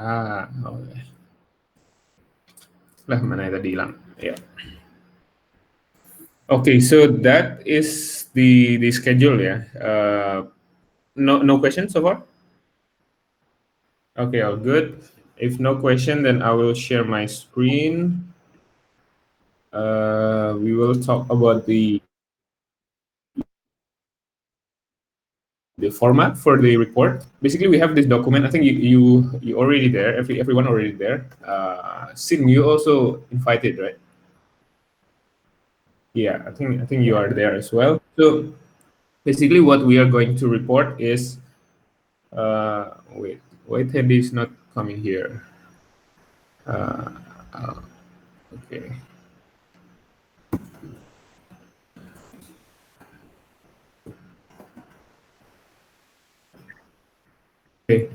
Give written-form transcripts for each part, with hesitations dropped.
Oke. Lah, mana tadi hilang? Ya. Okay, so that is the schedule ya. No question so far? Okay, all good. If no question, then I will share my screen. We will talk about the format for the report. Basically, we have this document. I think you already there. Everyone already there. Sin, you also invited, right? Yeah, I think you are there as well. So basically, what we are going to report is wait, Teddy is not coming here. Okay. Okay,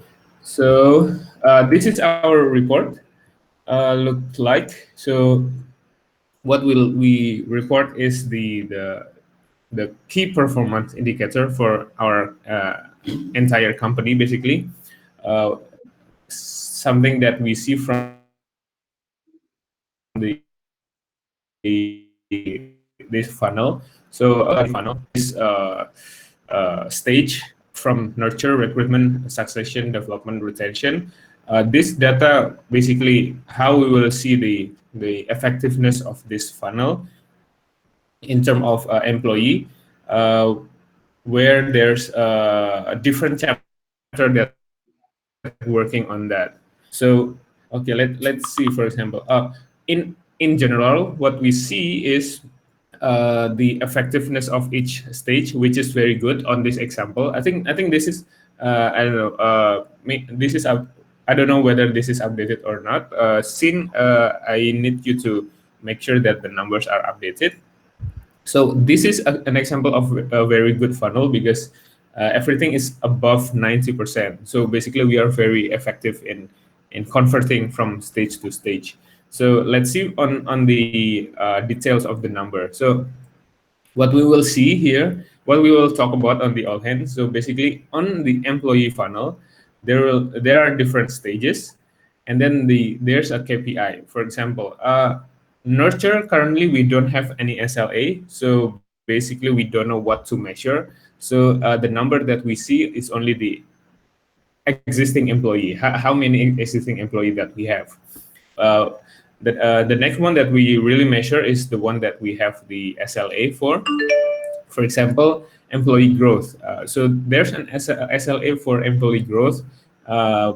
so this is our report. Look like so. What will we report is the key performance indicator for our entire company, basically. Something that we see from the this funnel. So funnel is stage from nurture, recruitment, succession, development, retention. This data basically how we will see the effectiveness of this funnel in terms of employee, where there's a different chapter that working on that. So okay, let's see. For example, in general, what we see is the effectiveness of each stage, which is very good on this example. I think this is I don't know. This is I don't know whether this is updated or not. Sin, I need you to make sure that the numbers are updated. So this is an example of a very good funnel because everything is above 90%. So basically, we are very effective in converting from stage to stage. So let's see on the details of the number. So what we will see here, what we will talk about on the all hands. So basically, on the employee funnel, there are different stages, and then there's a KPI. For example, nurture currently we don't have any SLA, so basically we don't know what to measure. So the number that we see is only the existing employee, how many existing employee that we have. The next one that we really measure is the one that we have the SLA for. For example, employee growth. So there's an SLA for employee growth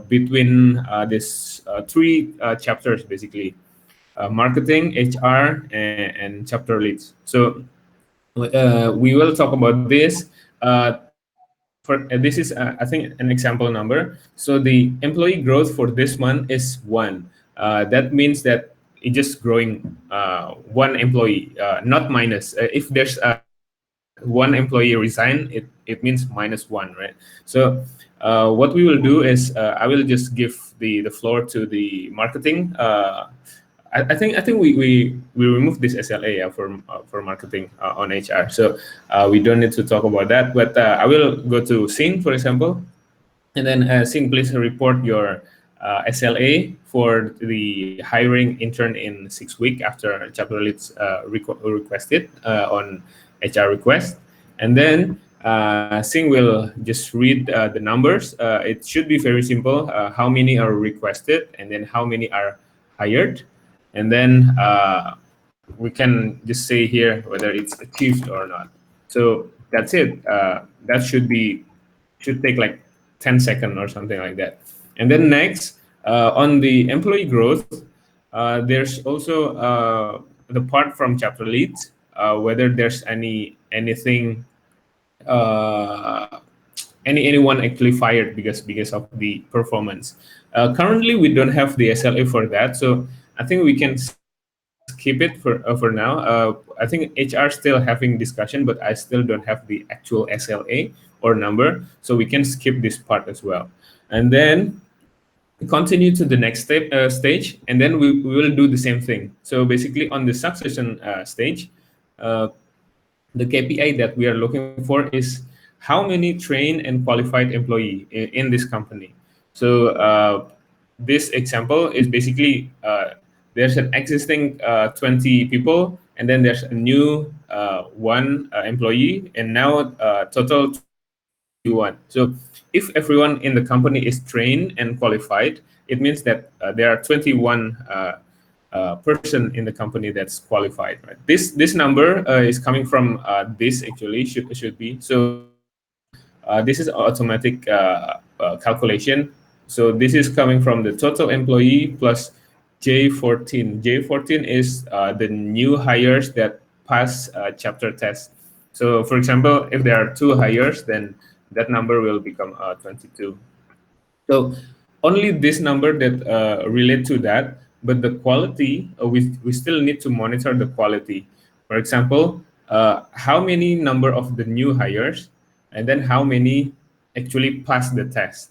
between this three chapters, basically marketing, HR, and chapter leads. So we will talk about this. This is I think an example number. So the employee growth for this month is 1. That means that it's just growing 1 employee, not minus. If there's 1 employee resign, it means -1, right? So what we will do is I will just give the floor to the marketing. I think we remove this SLA, yeah, for marketing on HR. So we don't need to talk about that. But I will go to Sing, for example, and then Sing, please report your SLA for the hiring intern in 6 weeks after chapter leads requested on HR request, and then Sing will just read the numbers. It should be very simple. How many are requested, and then how many are hired, and then we can just say here whether it's achieved or not. So that's it. That should take like 10 seconds or something like that. And then next, on the employee growth, there's also the part from chapter leads, whether there's anything anyone actually fired because of the performance. Currently, we don't have the SLA for that, so I think we can skip it for now. I think HR still having discussion, but I still don't have the actual SLA or number, so we can skip this part as well. And then continue to the next stage, and then we will do the same thing. So basically, on the succession stage, the KPI that we are looking for is how many trained and qualified employee in this company. So this example is basically there's an existing 20 people, and then there's a new one employee, and now total 21. So if everyone in the company is trained and qualified, it means that there are 21 person in the company that's qualified. Right? This number is coming from this actually should be. So this is automatic calculation. So this is coming from the total employee plus J14. J14 is the new hires that pass chapter test. So for example, if there are two hires, then that number will become 22. So only this number that relate to that, but the quality we still need to monitor the quality. For example, how many number of the new hires, and then how many actually pass the test,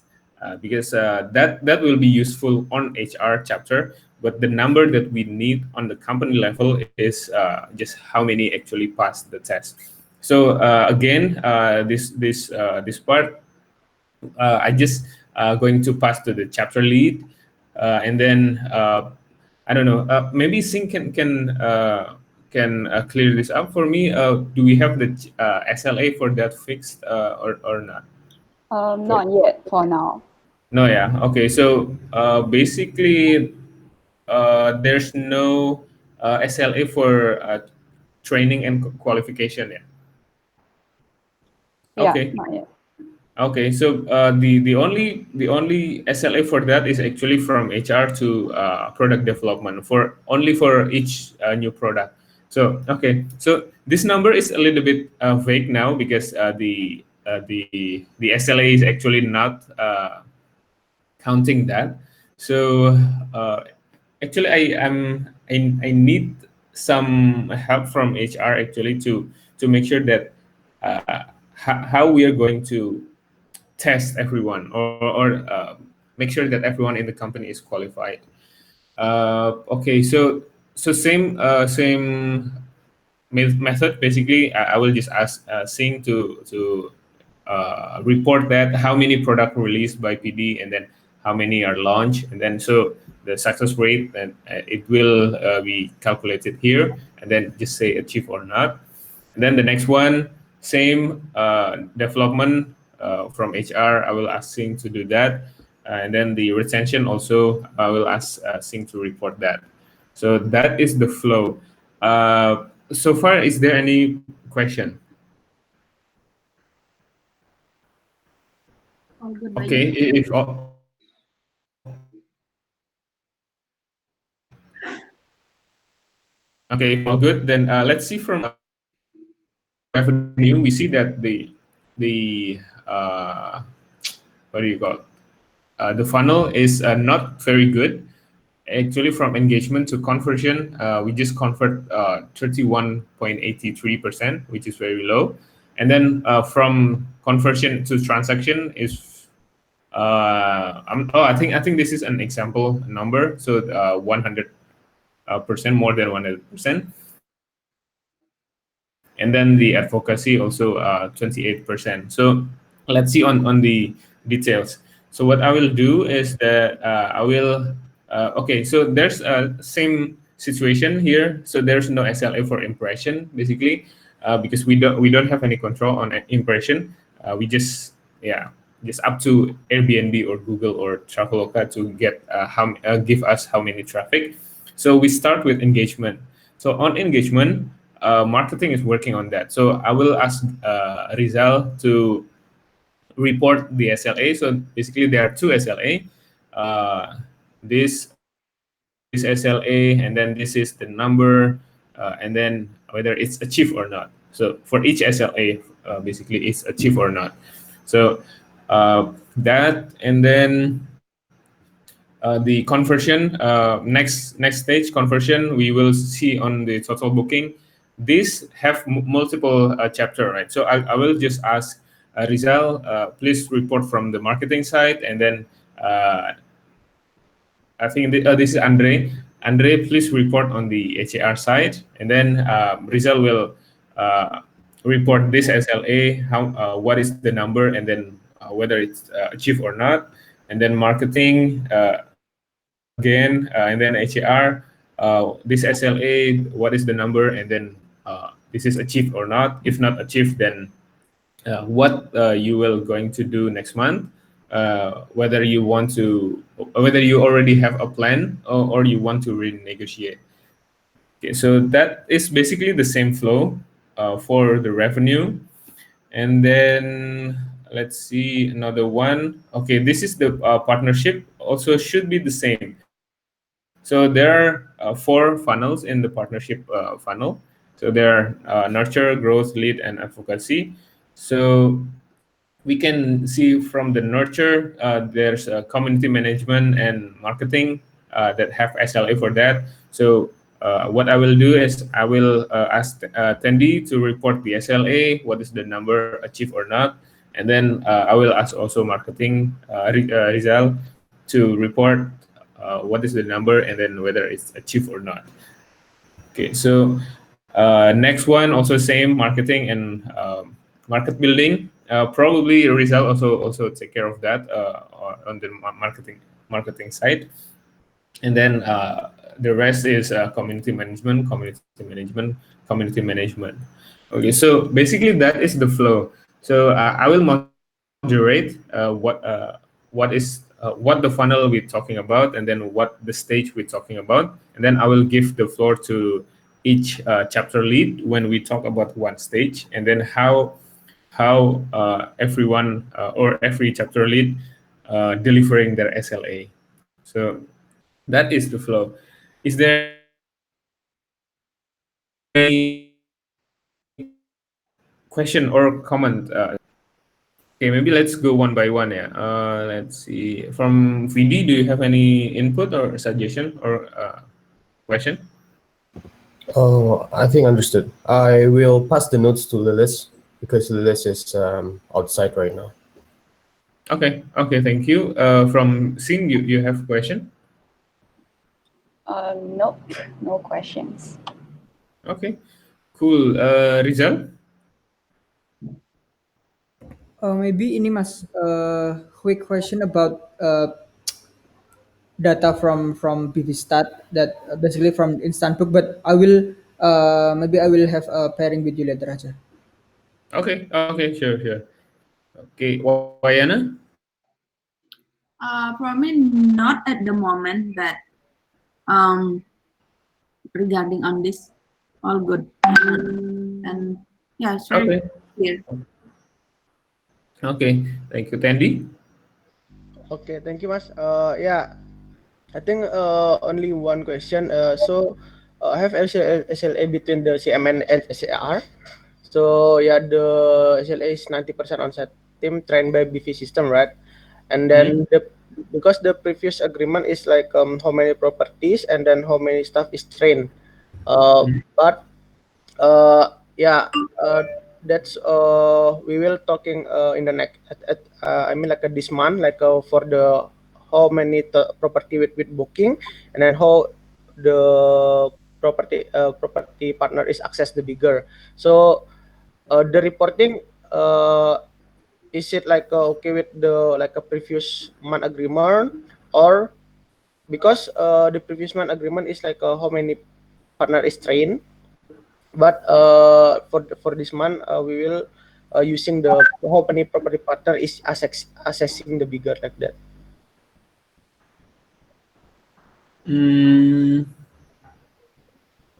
because that will be useful on HR chapter. But the number that we need on the company level is just how many actually pass the test. So again, this part I just going to pass to the chapter lead, and then I don't know. Maybe Sing can clear this up for me. Do we have the SLA for that fixed or not? For Not yet for now. no, yeah. Okay, so basically, there's no SLA for training and qualification. Yeah. Yeah, Okay. not yet. Okay, so the only SLA for that is actually from HR to product development for only for each new product. So okay, so this number is a little bit vague now because the SLA is actually not counting that. So uh, actually, I need some help from HR actually to make sure that how we are going to test everyone or make sure that everyone in the company is qualified. Okay, so same method. Basically, I will just ask Sing to report that how many product released by PD, and then how many are launched, and then so the success rate, and it will be calculated here, and then just say achieve or not. And then the next one, same development from HR. I will ask Sing to do that, and then the retention also I will ask Sing to report that. So that is the flow. So far, is there any question? All good, Mbak Okay, Yuni. if okay, if all good, then let's see from revenue. We see that the what do you call it? The funnel is not very good. Actually, from engagement to conversion, we just convert 31.83%, which is very low. And then from conversion to transaction is I think this is an example number. So 100% more than 100%. And then the advocacy also 28%. So let's see on the details. So what I will do is that I will okay. So there's a same situation here. So there's no SLA for impression basically because we don't have any control on impression. We just yeah just up to Airbnb or Google or Traveloka to get how give us how many traffic. So we start with engagement. So on engagement, marketing is working on that. So I will ask Rizal to report the SLA. So basically, there are two SLA. This SLA, and then this is the number, and then whether it's achieved or not. So for each SLA, basically, it's achieved or not. So that, and then the conversion next stage conversion we will see on the total booking. These have multiple chapter, right? So I will just ask Rizal, please report from the marketing side, and then I think this is Andre, please report on the HAR side, and then Rizal will uh, report this SLA, how what is the number, and then whether it's achieved or not, and then marketing. again, and then HAR, this SLA, what is the number, and then this is achieved or not. If not achieved, then what you will going to do next month, whether you want to, whether you already have a plan, or you want to renegotiate. Okay, so that is basically the same flow for the revenue. And then let's see another one. Okay, this is the partnership. Also should be the same. So there are four funnels in the partnership funnel. So there are nurture, growth, lead, and advocacy. So we can see from the nurture, there's community management and marketing that have SLA for that. So what I will do is I will ask Tendi to report the SLA, what is the number achieved or not, and then I will ask also marketing Rizal to report what is the number and then whether it's achieved or not. Okay, so next one also same marketing and market building. Probably Rizal also take care of that on the marketing side, and then the rest is community management. Okay, so basically that is the flow. So I will moderate what the funnel we're talking about, and then what the stage we're talking about, and then I will give the floor to each chapter lead when we talk about one stage, and then how everyone or every chapter lead delivering their SLA. So that is the flow. Is there any question or comment? Okay, maybe let's go one by one. Yeah. Let's see. From VD, do you have any input or suggestion or question? Oh, I think understood. I will pass the notes to Lilis because Lilis is outside right now. Okay. Okay. Thank you. From Sing, you have question? Nope, no questions. Okay. Cool. Rizal? Maybe ini Mas, quick question about data from BVstat that basically from instant book, but I will maybe I will have a pairing with you later aja. Okay. Okay. Sure. Sure. Okay. Wayana? Probably not at the moment, but regarding on this, all good. And yeah, it's very clear. Okay. Thank you, Tandy. Okay, thank you, Mas. Yeah, I think only one question. I have SLA between the CMN and SAR. So yeah, the SLA is 90% on-site team trained by BV system, right? And then because the previous agreement is like how many properties and then how many staff is trained. But yeah, that's we will talking in the next I mean like this month, like for the how many property with booking, and then how the property partner is access the bigger. So the reporting, is it like okay with the like a previous month agreement, or because the previous month agreement is like how many partner is trained, but for this month we will using the how many property partner is assessing the bigger like that.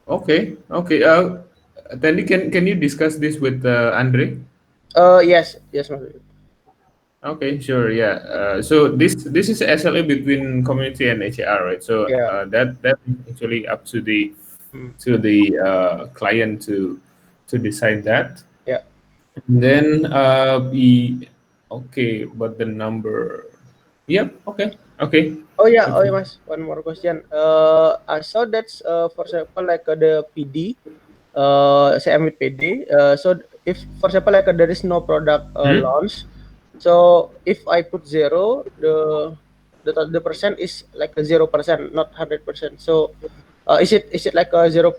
Okay. Okay. Tandy, can you discuss this with Andre? Yes, Mas. Okay, sure. Yeah. So this is SLA between community and HAR, right? So Yeah. that actually up to the client to decide that. Yeah. And then okay, but the number. Yep. Okay. Okay. Oh yeah, Mas. One more question. I saw that's for example like the PD, CM with PD. So if for example like there is no product launch, so if I put 0, the percent is like a 0%, not 100%. So is it like a 0%?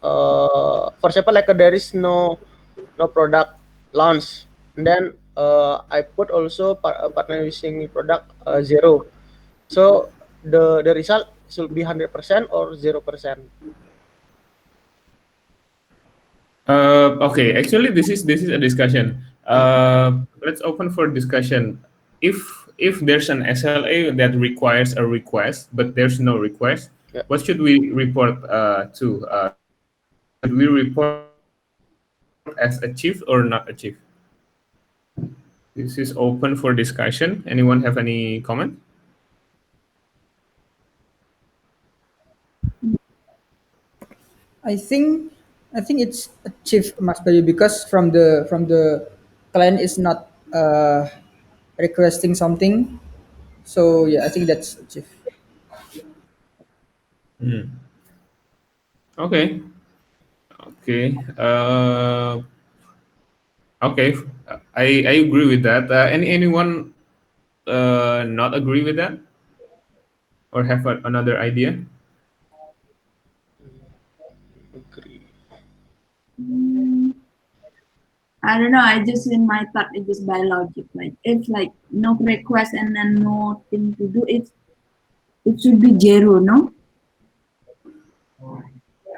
For example, like there is no product launch, and then I put also partner using product 0. So the result should be 100% or 0%. Okay, actually, this is a discussion. Let's open for discussion. If there's an SLA that requires a request, but there's no request, Yeah. what should we report to? Should we report as achieved or not achieved? This is open for discussion. Anyone have any comment? I think it's achieved, Mas Bayu, because from the client is not requesting something. So yeah, I think that's achieved. Hmm. Okay. Okay. Okay. I agree with that. Anyone not agree with that or have another idea? Agree. Mm, I don't know. I just in my thought, it just by logic. Like if like no request and then no thing to do, it should be zero, no?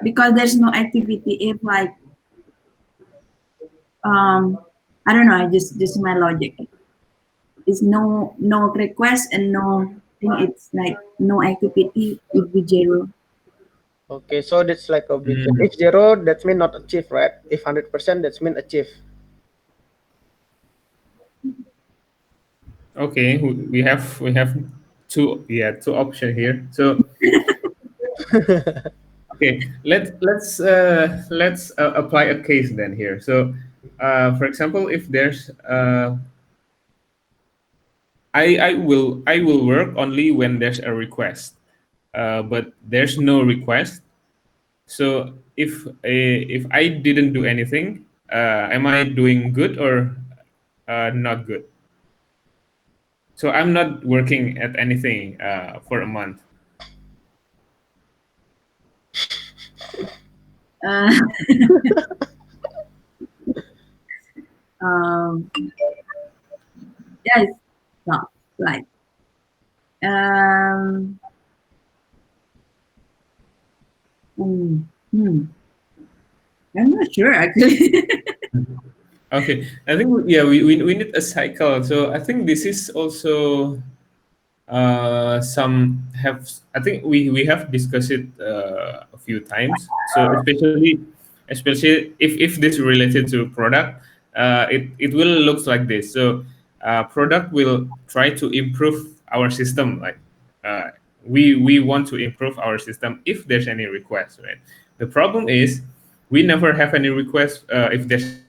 Because there's no activity. If like I don't know. I just my logic. It's no request and no thing. It's like no activity. It would be zero. Okay, so that's like a bit. Hmm. If zero, that's mean not achieve, right? If 100%, that's mean achieve. Okay, we have two option here. So okay, let's apply a case then here. So for example, if there's I will work only when there's a request, but there's no request. So if I didn't do anything, am I doing good or not good? So I'm not working at anything for a month. Uh, um, yeah, it's tough. Like um, hmm, hmm. I'm not sure actually. Okay, I think we need a cycle. So I think this is also some have. I think we have discussed it a few times. So especially if this related to product, it will looks like this. So product will try to improve our system. Like we want to improve our system if there's any request, right? The problem is we never have any request if there's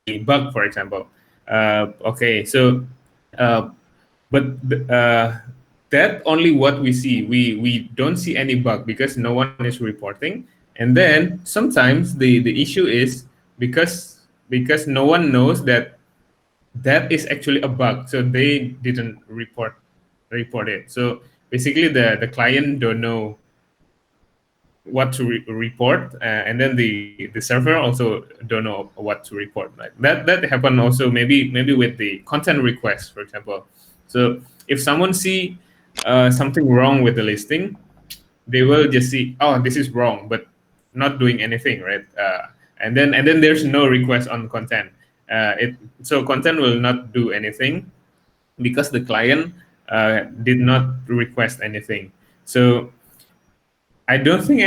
any bug, for example. Okay, so uh, but that only what we see. We don't see any bug because no one is reporting. And then sometimes the issue is because no one knows that that is actually a bug, so they didn't report it. So basically the client don't know what to report, and then the server also don't know what to report. Like that happen also maybe with the content request, for example. So if someone see something wrong with the listing, they will just see, oh, this is wrong, but not doing anything, right? And then there's no request on content. It So content will not do anything because the client did not request anything. So I don't think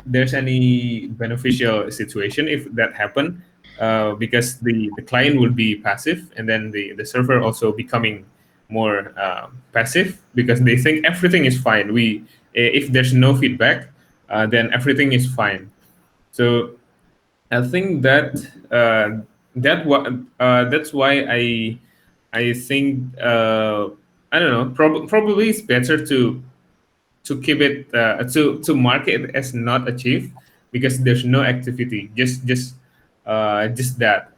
there's any beneficial situation if that happen, because the client will be passive, and then the server also becoming more passive because they think everything is fine. If there's no feedback, then everything is fine. So I think that's why I think I don't know. Probably it's better to keep it to mark it as not achieved because there's no activity. Just that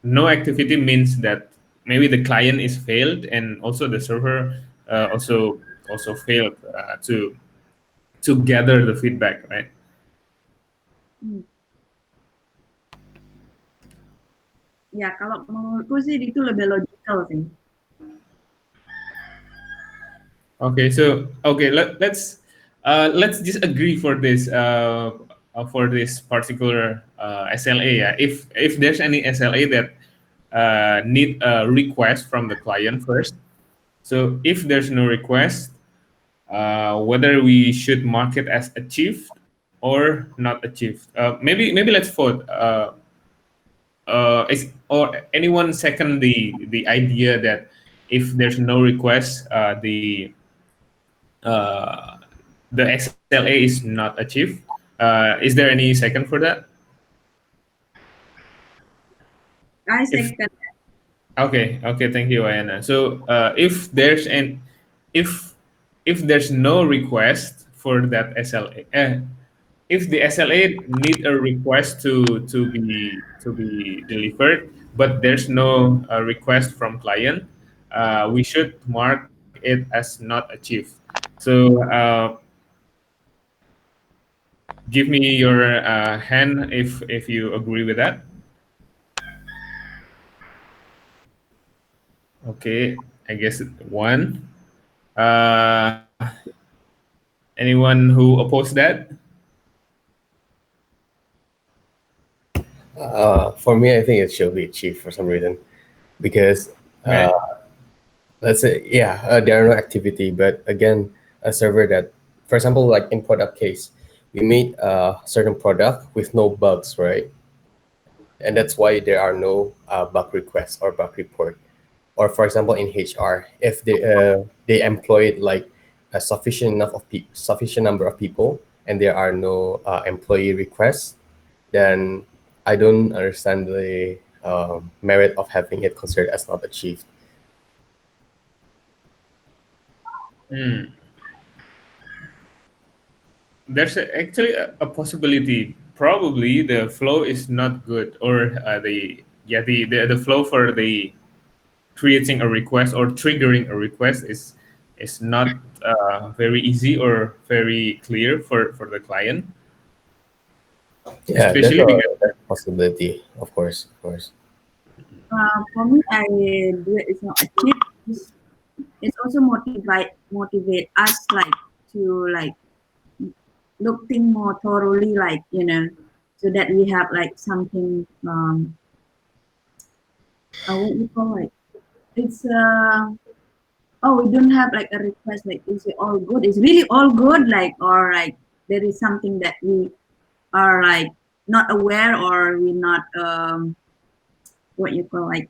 no activity means that maybe the client is failed and also the server also failed to gather the feedback, right? Hmm. Ya kalau menurutku sih itu lebih logical sih. Okay, so okay, let's just agree for this particular SLA. Yeah. If there's any SLA that need a request from the client first. So if there's no request, whether we should mark it as achieved or not achieved. Maybe let's vote. Or anyone second the idea that if there's no request, uh, the SLA is not achieved. Is there any second for that? I If second. okay, thank you, Ayana. So if if there's no request for that SLA, if the SLA need a request to be delivered, but there's no request from client, we should mark it as not achieved. So give me your hand if you agree with that. Okay, I guess one. Uh, Anyone who oppose that? For me, I think it should be achieved for some reason because Okay. let's say there are no activity, but again, a server that, for example, like in product case, we made a certain product with no bugs, right? And that's why there are no bug requests or bug report. Or for example, in HR, if they employed like a sufficient number of people and there are no employee requests, then I don't understand the merit of having it considered as not achieved. Hmm. There's actually a possibility. Probably the flow is not good, or the flow for the creating a request or triggering a request is not very easy or very clear for the client, Yeah, especially because that's a possibility, of course. For me, I do it. It's not a tip. It's also motivate us like to like look things more thoroughly, like so that we have like something. What you call it? It's oh, we don't have like a request like is it all good? Is really all good? Like, or like there is something that we are like not aware, or we not what you call like,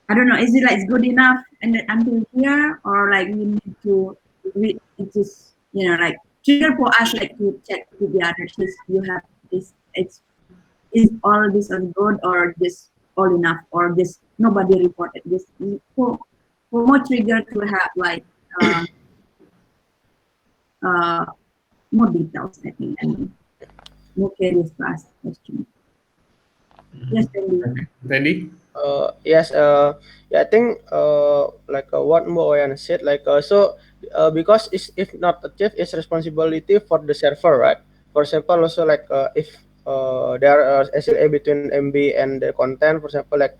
I don't know, is it like it's good enough and then until here, or like we need to read it just like trigger for us like to check with the other sheets you have this, it's is all this on good, or this all enough, or this nobody reported this, for more trigger to have like uh, uh, more details, I think, and more curious to ask questions. Yes, Randy. okay. Randy. Yes, yeah, I think like what Mboyan said, like because if not achieved, it's responsibility for the server, right? For example, also like if there are SLA between MB and the content, for example, like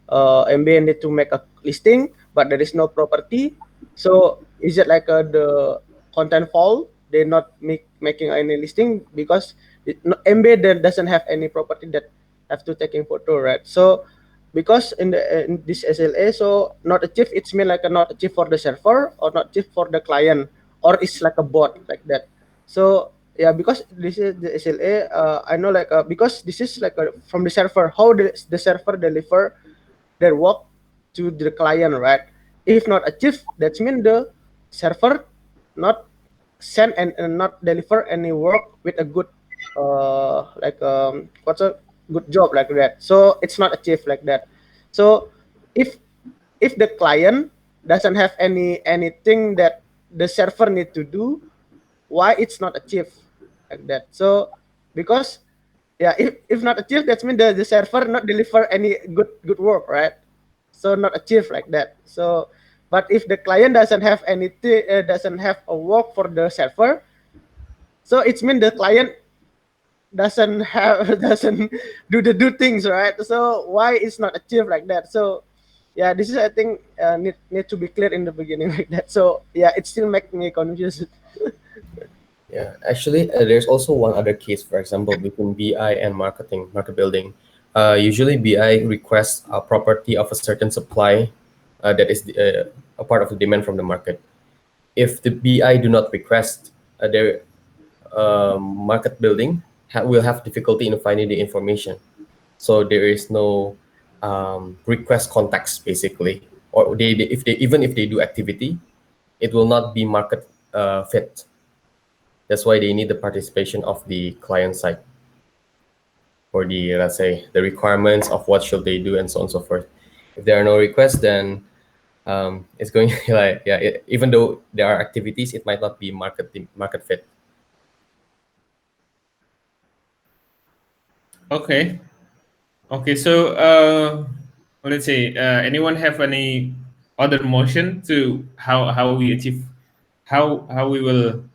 MB need to make a listing, but there is no property. So is it like the content fault? They're not making any listing because MB then doesn't have any property that have to taking photo, right? So because in this SLA, so not achieved, it's mean like a not achieved for the server or not achieved for the client, or it's like a bot like that. So yeah, because this is the SLA, I know like because this is like from the server, how the server deliver their work to the client, right? If not achieved, that means the server not send and not deliver any work with a good like what's a good job like that. So it's not achieved like that. So if the client doesn't have anything that the server need to do, why it's not achieved like that? So because yeah, if not achieved, that means the server not deliver any good work, right? So not achieved like that. So but if the client doesn't have anything, doesn't have a work for the server, so it's mean the client doesn't have doesn't do things, right? So why it's not achieved like that? So yeah, this is, I think, need to be clear in the beginning like that. So yeah, it still make me confused. Yeah, actually, there's also one other case, for example, between BI and market building. Usually, BI requests a property of a certain supply that is a part of the demand from the market. If the BI do not request their market building, will have difficulty in finding the information. So there is no request context basically, or if they even if they do activity, it will not be market fit. That's why they need the participation of the client side for the, let's say, the requirements of what should they do and so on and so forth. If there are no requests, then it's going like, yeah, even though there are activities, it might not be market fit. Okay. Okay. So let's say anyone have any other motion to how we achieve how we will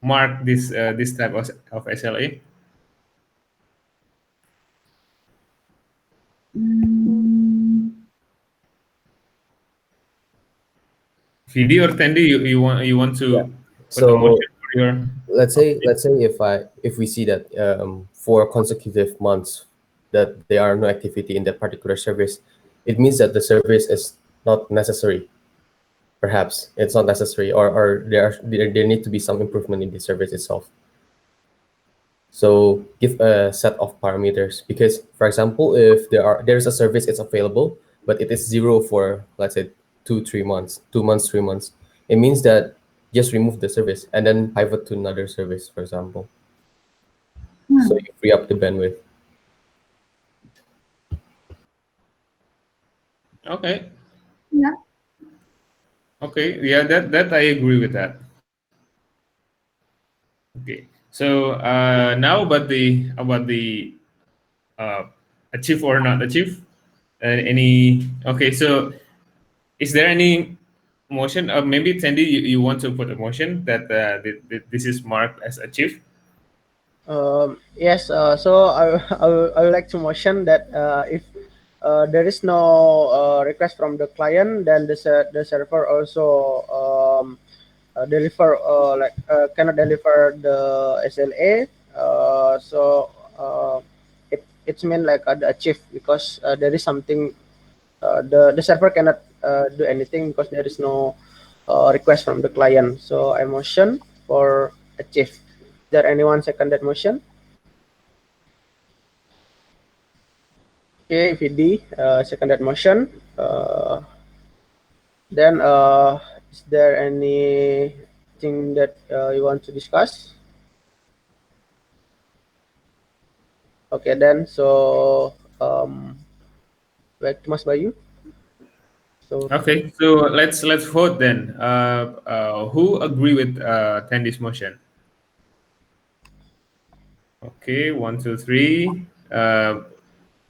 mark this type of SLA? Mm, VD or Tendi, you want Yeah. to put a So motion for your let's say if we see that for consecutive months that there are no activity in that particular service, it means that the service is not necessary. Perhaps it's not necessary, or there need to be some improvement in the service itself. So give a set of parameters, because for example, if there's a service, it's available but it is zero for, let's say, 2 3 months, 2 months, 3 months, it means that just remove the service and then pivot to another service, for example, so hmm. you free up the bandwidth. okay. Yeah. Okay, yeah, that I agree with that. Okay, so now about the uh, achieve or not achieve. Any okay? So is there any motion? Maybe Tandy, you want to put a motion that this is marked as achieved. Yes, so I would like to mention that if there is no request from the client, then the server also deliver cannot deliver the SLA. So it's mean like the achieve, because there is something, the server cannot do anything because there is no request from the client. So I motion for achieve. Is there anyone second that motion? Okay, VD, second that motion. Then, is there anything that you want to discuss? Okay, then, so back to Mas Bayu. So, Okay, so let's vote then. Who agree with Tandy's motion? Okay, one, two, three.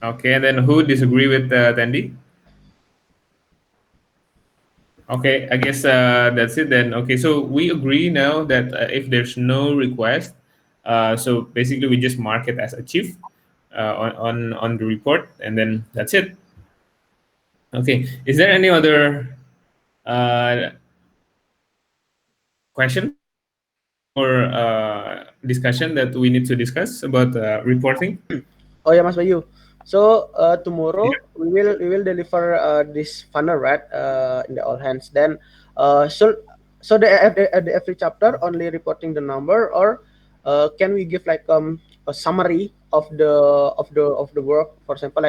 Okay, and then who disagree with Tandy? Okay, I guess that's it then. Okay, so we agree now that if there's no request, so basically we just mark it as achieved on the report, and then that's it. Okay, is there any other uh, question or discussion that we need to discuss about reporting? oh yeah, Mas Bayu. So Yeah. tomorrow we will deliver this funnel, right? In the all hands. Then so the every chapter only reporting the number, or can we give like a summary of the work? For example,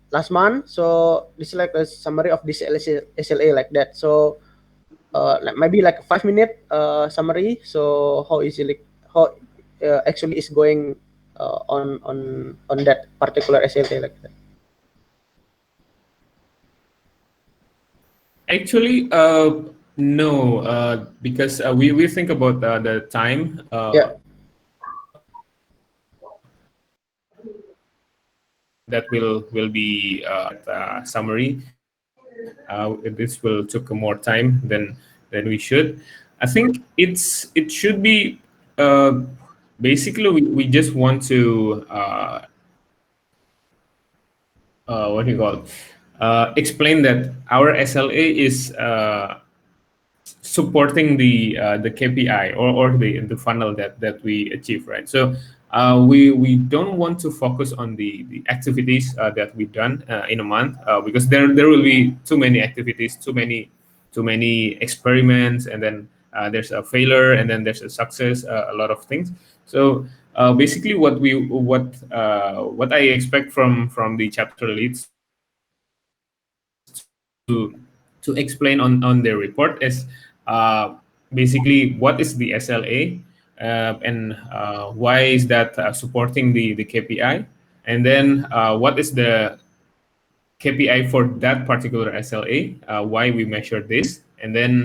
last month. So this is like a summary of this SLA like that. So like maybe like a 5 minute summary. So how actually is going on that particular SLA like that. Actually, no, because we think about the time Yeah. that will be summary. This will took more time than we should. I think it should be basically we just want to what do you call it? explain that our SLA is supporting the KPI or the funnel that we achieve, right? So we don't want to focus on the activities that we've done in a month, because there will be too many activities, too many experiments, and then there's a failure, and then there's a success, a lot of things. So basically, what I expect from the chapter leads to explain on their report is basically what is the SLA, and why is that supporting the KPI, and then what is the KPI for that particular SLA, why we measure this, and then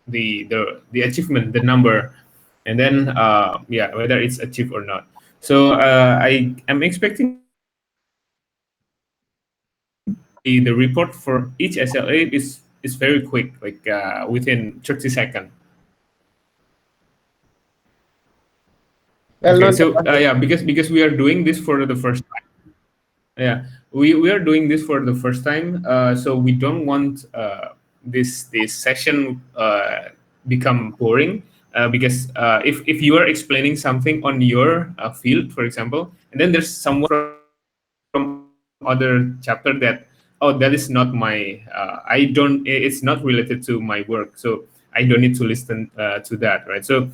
the achievement, the number, and then yeah, whether it's achieved or not. So I am expecting the report for each SLA is very quick, like within 30 seconds. Well, Okay, not so yeah, because we are doing this for the first time. Yeah, we are doing this for the first time, so we don't want this session become boring, because if you are explaining something on your field, for example, and then there's someone from other chapter that, oh, that is not my I don't it's not related to my work, so I don't need to listen to that, right? So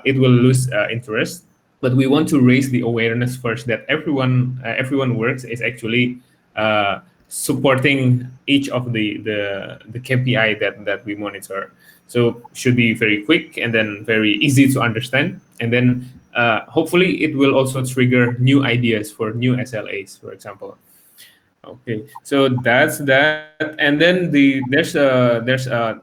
it will lose interest. But we want to raise the awareness first that everyone works is actually supporting each of the KPI that we monitor. So should be very quick and then very easy to understand, and then hopefully it will also trigger new ideas for new SLAs, for example. Okay, so that's that, and then there's a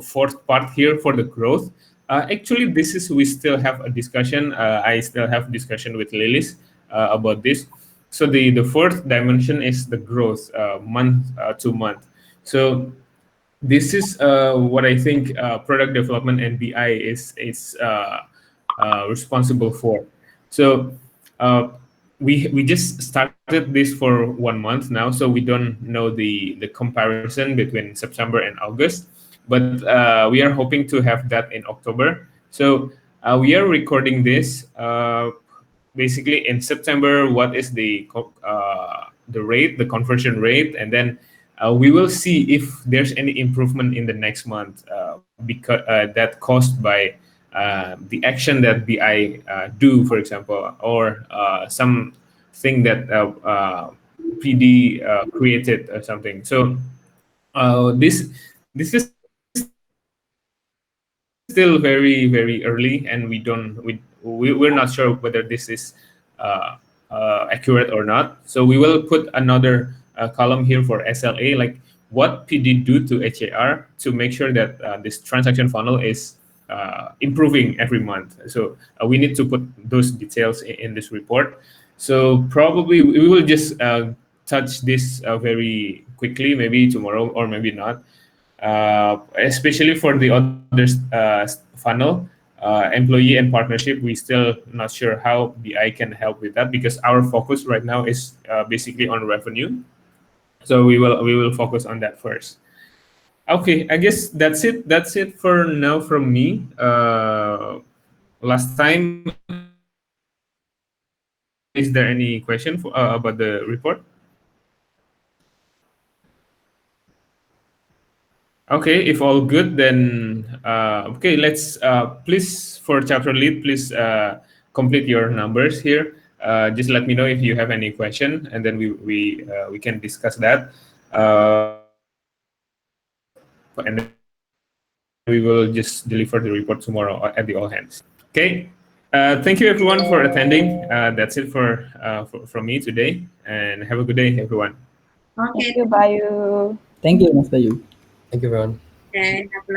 fourth part here for the growth. Actually, this is we still have a discussion. I still have discussion with Lilis about this. So the fourth dimension is the growth, month to month. So this is what I think product development and BI is responsible for. So we just started this for 1 month now, so we don't know the comparison between September and August, but we are hoping to have that in October. So we are recording this basically in September. What is the rate, the conversion rate, and then we will see if there's any improvement in the next month, because that caused by the action that BI do, for example, or something that PD created or something. So this is still very early, and we're not sure whether this is accurate or not. So we will put another column here for SLA, like what PD do to HAR to make sure that this transaction funnel is improving every month. So we need to put those details in this report. So probably we will just touch this very quickly, maybe tomorrow or maybe not. Especially for the other funnel, employee and partnership, we still not sure how BI can help with that, because our focus right now is basically on revenue. So we will focus on that first. Okay, I guess that's it. That's it for now from me. Last time, is there any question about the report? Okay, if all good, then okay. Let's please, for chapter lead, please complete your numbers here. Just let me know if you have any question, and then we can discuss that. And then we will just deliver the report tomorrow at the all hands. Okay. Thank you everyone for attending. That's it from me today, and have a good day, everyone. Okay. Thank you, Bayu. Thank you, Mas Bayu. Thank you, everyone. Okay. Have a